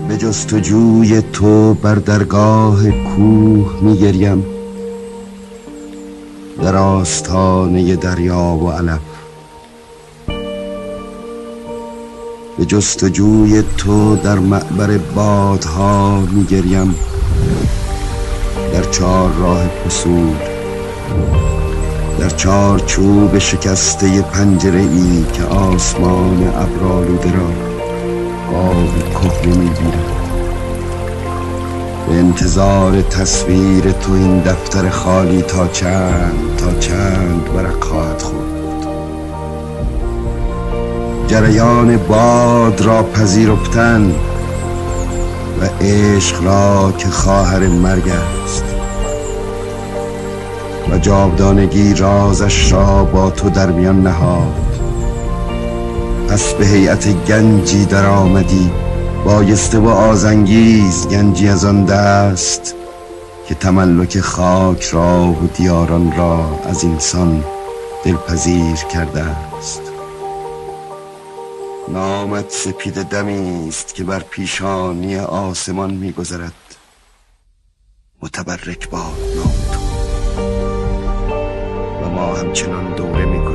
به جستجوی تو بر درگاه کوه میگریم، در آستانه دریا و علف. به جستجوی تو در معبر بادها میگریم، در چار راه پسول، در چار چوب شکسته پنجره ای که آسمان ابرآلوده را آب کهنه میگیرد. به انتظار تصویر تو این دفتر خالی تا چند ورق خواهد خورد. جریان باد را پذیرفتن و عشق را که خواهر مرگ است و جاودانگی رازش را با تو در میان نهاد. پس به هیئت گنجی در آمدی، بایسته و آزانگیز، گنجی از آن دست که تملک خاک را و دیاران را از اینسان دلپذیر کرده است. نامت سپید دمی است که بر پیشانی آسمان می‌گذرد. متبرک باد نام تو و ما همچنان دوره می‌کنیم